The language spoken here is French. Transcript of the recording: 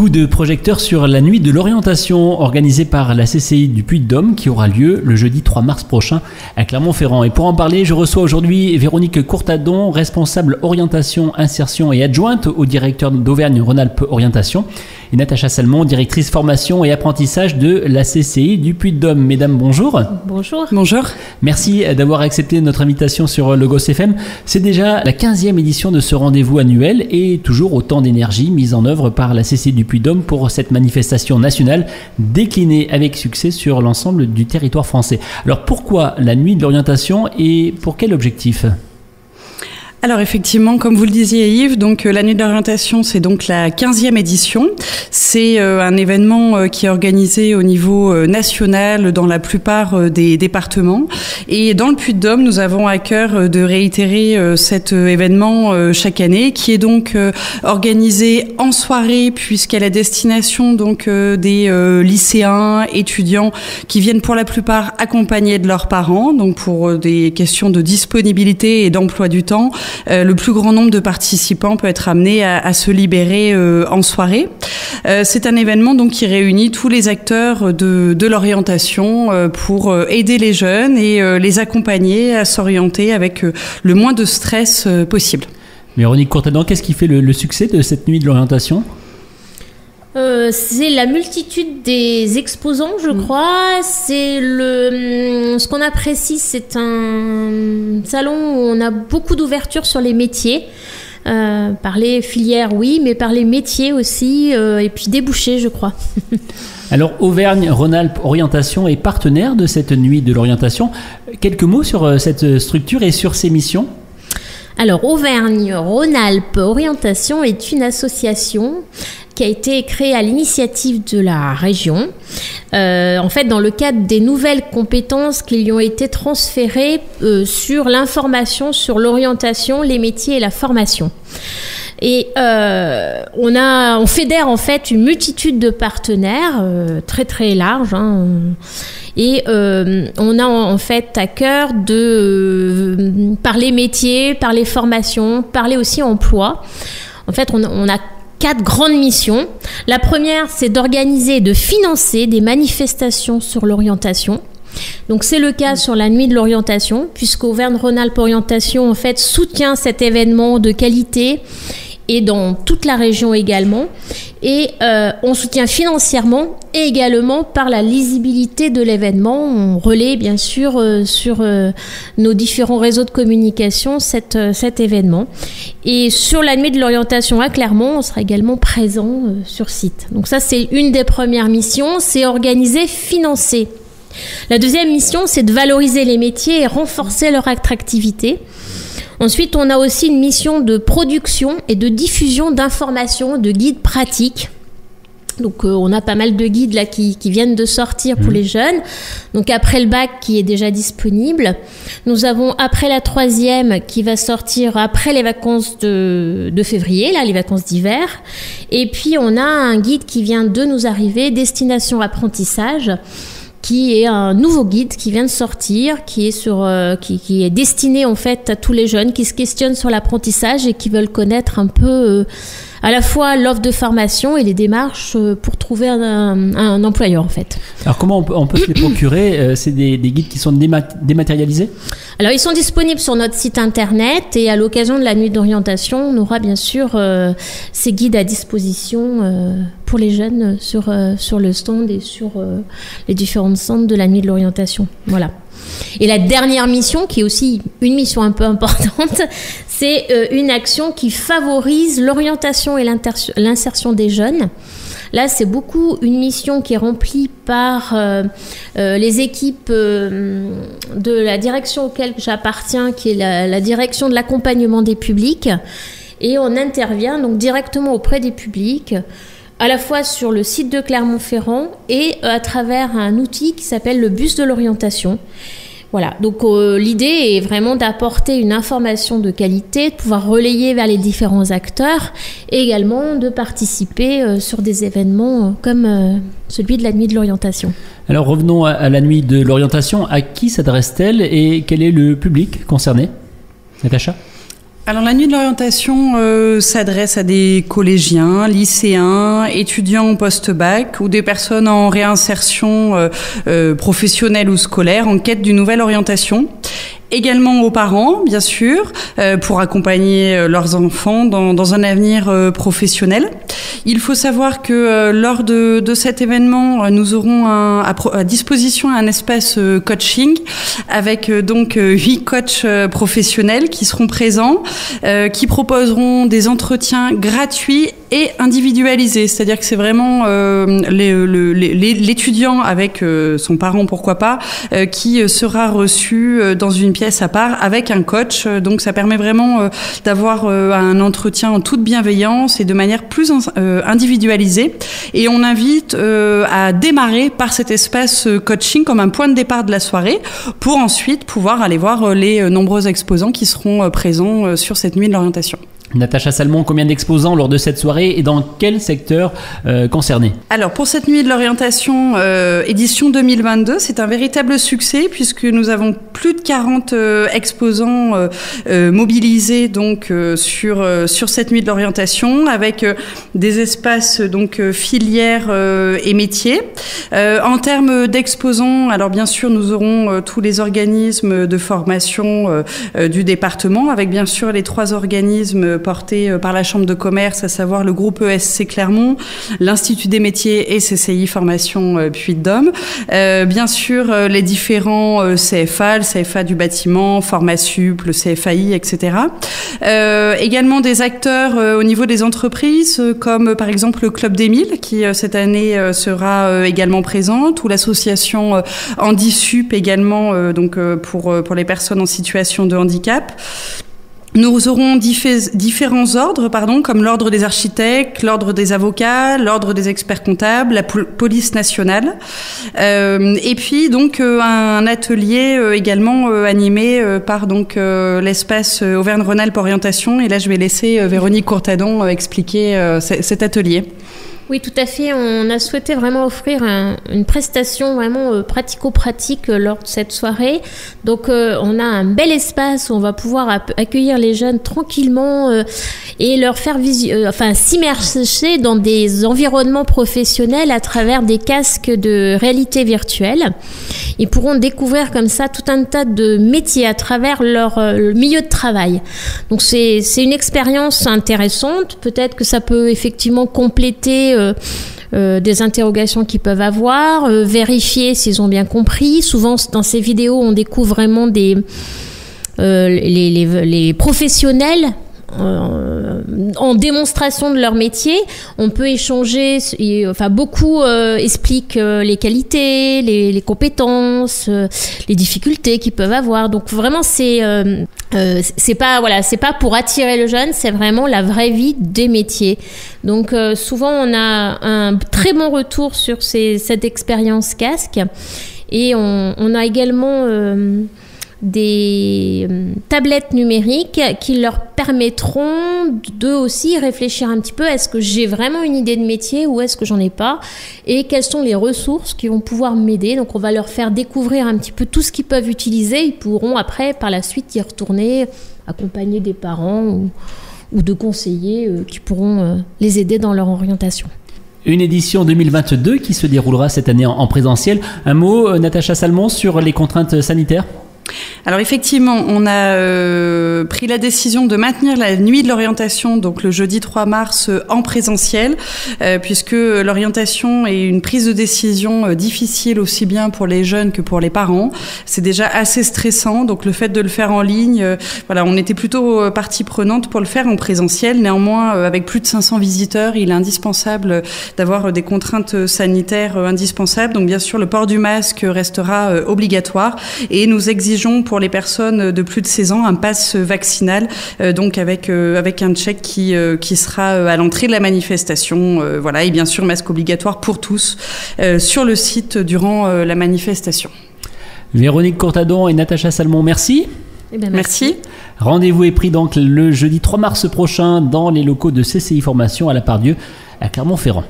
Coup de projecteur sur la nuit de l'orientation organisée par la CCI du Puy-de-Dôme qui aura lieu le jeudi 3 mars prochain à Clermont-Ferrand. Et pour en parler, je reçois aujourd'hui Véronique Courtadon, responsable orientation, insertion et adjointe au directeur d'Auvergne-Rhône-Alpes Orientation, et Natacha Salmon, directrice formation et apprentissage de la CCI du Puy-de-Dôme. Mesdames, bonjour. Bonjour. Bonjour. Merci d'avoir accepté notre invitation sur le Goss FM. C'est déjà la 15e édition de ce rendez-vous annuel et toujours autant d'énergie mise en œuvre par la CCI du Puy-de-Dôme pour cette manifestation nationale déclinée avec succès sur l'ensemble du territoire français. Alors pourquoi la nuit de l'orientation et pour quel objectif ? Alors effectivement, comme vous le disiez Yves, donc la nuit de l'orientation, c'est donc la 15e édition. C'est un événement qui est organisé au niveau national dans la plupart des départements. Et dans le Puy-de-Dôme, nous avons à cœur de réitérer cet événement chaque année, qui est donc organisé en soirée, puisqu'à la destination donc des lycéens, étudiants, qui viennent pour la plupart accompagnés de leurs parents, donc pour des questions de disponibilité et d'emploi du temps. Le plus grand nombre de participants peut être amené à se libérer en soirée. C'est un événement donc qui réunit tous les acteurs de l'orientation pour aider les jeunes et les accompagner à s'orienter avec le moins de stress possible. Véronique Courtadon, qu'est-ce qui fait le succès de cette nuit de l'orientation ? C'est la multitude des exposants, je crois. C'est ce qu'on apprécie, c'est un salon où on a beaucoup d'ouverture sur les métiers. Par les filières, oui, mais par les métiers aussi, et puis débouchés, je crois. Alors, Auvergne-Rhône-Alpes Orientation est partenaire de cette nuit de l'orientation. Quelques mots sur cette structure et sur ses missions ? Alors, Auvergne-Rhône-Alpes Orientation est une association qui a été créée à l'initiative de la région, en fait dans le cadre des nouvelles compétences qui lui ont été transférées sur l'information, sur l'orientation, les métiers et la formation. Et on fédère en fait une multitude de partenaires très très larges, hein, et on a en fait à cœur de parler métiers, parler formation, parler aussi emploi. En fait, on a 4 grandes missions. La première, c'est d'organiser et de financer des manifestations sur l'orientation. Donc c'est le cas sur la nuit de l'orientation, puisque Auvergne-Rhône-Alpes Orientation en fait soutient cet événement de qualité et dans toute la région également. Et on soutient financièrement et également par la lisibilité de l'événement. On relaie bien sûr sur nos différents réseaux de communication cet événement. Et sur la nuit de l'orientation à Clermont, on sera également présent sur site. Donc ça, c'est une des premières missions, c'est organiser, financer. La deuxième mission, c'est de valoriser les métiers et renforcer leur attractivité. Ensuite, on a aussi une mission de production et de diffusion d'informations, de guides pratiques. Donc, on a pas mal de guides là qui viennent de sortir pour les jeunes. Donc, après le bac qui est déjà disponible. Nous avons après la 3e qui va sortir après les vacances de février, là, les vacances d'hiver. Et puis, on a un guide qui vient de nous arriver, Destination Apprentissage, qui est un nouveau guide qui vient de sortir, qui est destiné en fait à tous les jeunes qui se questionnent sur l'apprentissage et qui veulent connaître un peu à la fois l'offre de formation et les démarches pour trouver un employeur en fait. Alors comment on peut se les procurer ? C'est des guides qui sont dématérialisés ? Alors ils sont disponibles sur notre site internet et à l'occasion de la nuit d'orientation, on aura bien sûr ces guides à disposition pour les jeunes sur le stand et sur les différentes centres de la nuit de l'orientation. Voilà. Et la dernière mission, qui est aussi une mission un peu importante, c'est une action qui favorise l'orientation et l'insertion des jeunes. Là, c'est beaucoup une mission qui est remplie par les équipes de la direction auquel j'appartiens, qui est la direction de l'accompagnement des publics. Et on intervient donc directement auprès des publics, à la fois sur le site de Clermont-Ferrand et à travers un outil qui s'appelle le bus de l'orientation. Voilà, donc l'idée est vraiment d'apporter une information de qualité, de pouvoir relayer vers les différents acteurs et également de participer sur des événements comme celui de la nuit de l'orientation. Alors revenons à la nuit de l'orientation. À qui s'adresse-t-elle et quel est le public concerné ? Natacha ? Alors la nuit de l'orientation s'adresse à des collégiens, lycéens, étudiants au post-bac ou des personnes en réinsertion professionnelle ou scolaire en quête d'une nouvelle orientation. Également aux parents, bien sûr, pour accompagner leurs enfants dans un avenir professionnel. Il faut savoir que lors de cet événement, nous aurons à disposition un espace coaching avec donc 8 coachs professionnels qui seront présents, qui proposeront des entretiens gratuits et individualisés. C'est-à-dire que c'est vraiment l'étudiant avec son parent, pourquoi pas, qui sera reçu dans une pièce à part avec un coach. Donc ça permet vraiment d'avoir un entretien en toute bienveillance et de manière plus individualisée. Et on invite à démarrer par cet espace coaching comme un point de départ de la soirée pour ensuite pouvoir aller voir les nombreux exposants qui seront présents sur cette nuit de l'orientation. Natacha Salmon, combien d'exposants lors de cette soirée et dans quel secteur concerné? Alors pour cette nuit de l'orientation édition 2022, c'est un véritable succès puisque nous avons plus de 40 exposants mobilisés donc sur cette nuit de l'orientation avec des espaces donc filières et métiers. En termes d'exposants, alors bien sûr nous aurons tous les organismes de formation du département avec bien sûr les 3 organismes porté par la Chambre de commerce, à savoir le groupe ESC Clermont, l'Institut des métiers et CCI Formation Puy-de-Dôme. Bien sûr, les différents CFA, le CFA du bâtiment, Formasup, le CFAI, etc. Également des acteurs au niveau des entreprises, comme par exemple le Club des 1000, qui cette année sera également présente, ou l'association Handisup également, donc pour les personnes en situation de handicap. Nous aurons différents ordres, comme l'ordre des architectes, l'ordre des avocats, l'ordre des experts comptables, la police nationale, et puis donc un atelier également animé par donc l'espace Auvergne-Rhône-Alpes Orientation. Et là, je vais laisser Véronique Courtadon expliquer cet atelier. Oui, tout à fait. On a souhaité vraiment offrir une prestation vraiment pratico-pratique lors de cette soirée. Donc, on a un bel espace où on va pouvoir accueillir les jeunes tranquillement et leur faire s'immerger dans des environnements professionnels à travers des casques de réalité virtuelle. Ils pourront découvrir comme ça tout un tas de métiers à travers leur milieu de travail. Donc, c'est une expérience intéressante. Peut-être que ça peut effectivement compléter des interrogations qu'ils peuvent avoir, vérifier s'ils ont bien compris. Souvent, dans ces vidéos, on découvre vraiment les professionnels en démonstration de leur métier. On peut échanger, beaucoup expliquent les qualités, les compétences, les difficultés qu'ils peuvent avoir. Donc vraiment, c'est pas pour attirer le jeune, c'est vraiment la vraie vie des métiers. Donc souvent, on a un très bon retour sur cette expérience casque, et on a également des tablettes numériques qui leur permettront d'eux aussi réfléchir un petit peu, est-ce que j'ai vraiment une idée de métier ou est-ce que j'en ai pas, et quelles sont les ressources qui vont pouvoir m'aider. Donc on va leur faire découvrir un petit peu tout ce qu'ils peuvent utiliser. Ils pourront après par la suite y retourner, accompagner des parents ou de conseillers qui pourront les aider dans leur orientation. Une édition 2022 qui se déroulera cette année en présentiel. Un mot, Natacha Salmon, sur les contraintes sanitaires ? Alors effectivement, on a pris la décision de maintenir la nuit de l'orientation, donc le jeudi 3 mars, en présentiel, puisque l'orientation est une prise de décision difficile aussi bien pour les jeunes que pour les parents. C'est déjà assez stressant, donc le fait de le faire en ligne, on était plutôt partie prenante pour le faire en présentiel. Néanmoins, avec plus de 500 visiteurs, il est indispensable d'avoir des contraintes sanitaires indispensables. Donc bien sûr, le port du masque restera obligatoire, et nous exigeons pour les personnes de plus de 16 ans un pass vaccinal, donc avec un check qui sera à l'entrée de la manifestation, et bien sûr masque obligatoire pour tous sur le site durant la manifestation. Véronique Courtadon et Natacha Salmon, merci. Merci. Rendez-vous est pris donc le jeudi 3 mars prochain dans les locaux de CCI Formation à la Part-Dieu à Clermont-Ferrand.